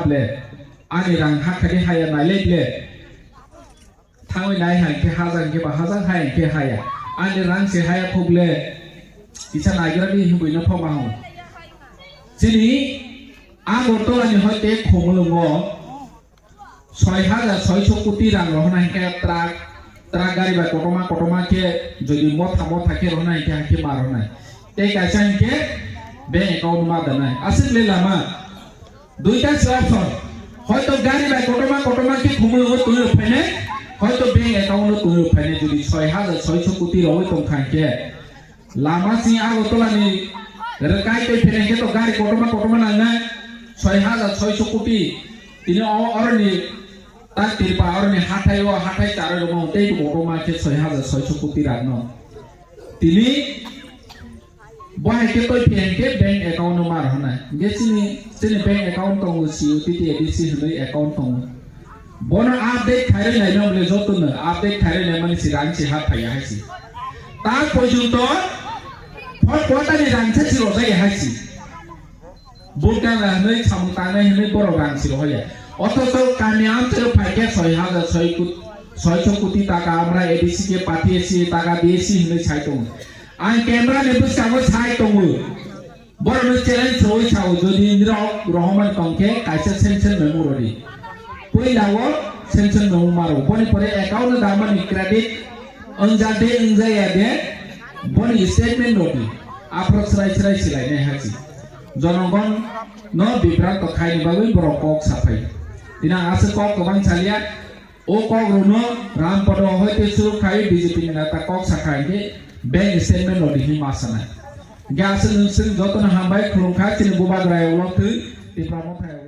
ble ani rang hakari haya na leble thangoi nai han ke hazang ke ba hazang hayan ke haya ani rang se haya phuble isa nagira ni hubui na phoma ho sini agorto ani hoite khomulungo 6,600 কোটি রাং রহনা কে truck গাড়ি বা কটমা কে যদি মত থাকে রহনা কে হাকি মারনা তে কাইসান কে bank account মা দেনা আসলে লামা দুইটা অপশন হয়তো গাড়ি বা কটমা কে খুমুলুঙ্গো তুই ফাইনে হয়তো ব্যাংক অ্যাকাউন্ট তুই ফাইনে যদি 6,600 কোটি রই তং খাকে লামা সি আগতলানি রেকাই তে ফেনে কে তো গাড়ি কটমা না 6,600 কোটি তিনি অরনি তার তিরপা অরনি হাঠাই চারে রকম তেই কটমা কে 6,600 কোটি রান তিনি বহাই কে তো ফেন কে ব্যাংক অ্যাকাউন্ট মার হনা গেছিনি ব্যাংক অ্যাকাউন্ট তং সিউটিটি এডিসি হই অ্যাকাউন্ট তং বন আপডেট খাইরে নাই নবলে যতন আপডেট খাইরে নাই মানে সি রাং সি হাত ফাইয়া হাইছি তা পর্যন্ত ফট পটানি রাং ছে রজাই হাইছি বুটা নাই সামতানাই হই বড় রাং সি হইয়া অথচ কামিয়াম ছে ফাইকে 6,600 কোটি টাকা আমরা এডিসি কে পাঠিয়েছি টাকা দিয়েছি হই ছাইতো আই ক্যামেরা নেবুস কাগজ ছাইতো বড় চ্যালেঞ্জ হই ছাও যদি ইন্দ্র রহমান তংকে কাইসা সেনসেন মেমোরি পয়লাও সেনসেন মেমো মারো বনি পরে অ্যাকাউন্ট দামানি ক্রেডিট অনজাদে ইনজায়াদে বনি স্টেটমেন্ট নটি আপ্রক সরাই সিলাই হাসি জনগণ ন বিভ্রান্ত খাইনি বাবুই বড় কক সাফাই দিনা আছে কক গোবাং চালিয়া ও কক রুনো রামপদ হইতে শুরু খাই বিজেপি নেতা কক সাখাইকে ব্যাংক স্টেটমেন্ট নটি হি মাসানা গ্যাস নসিন যতন হামবাই খুলুংখা চিনি বুবাগ্রায় উলথু তিপ্রামথায়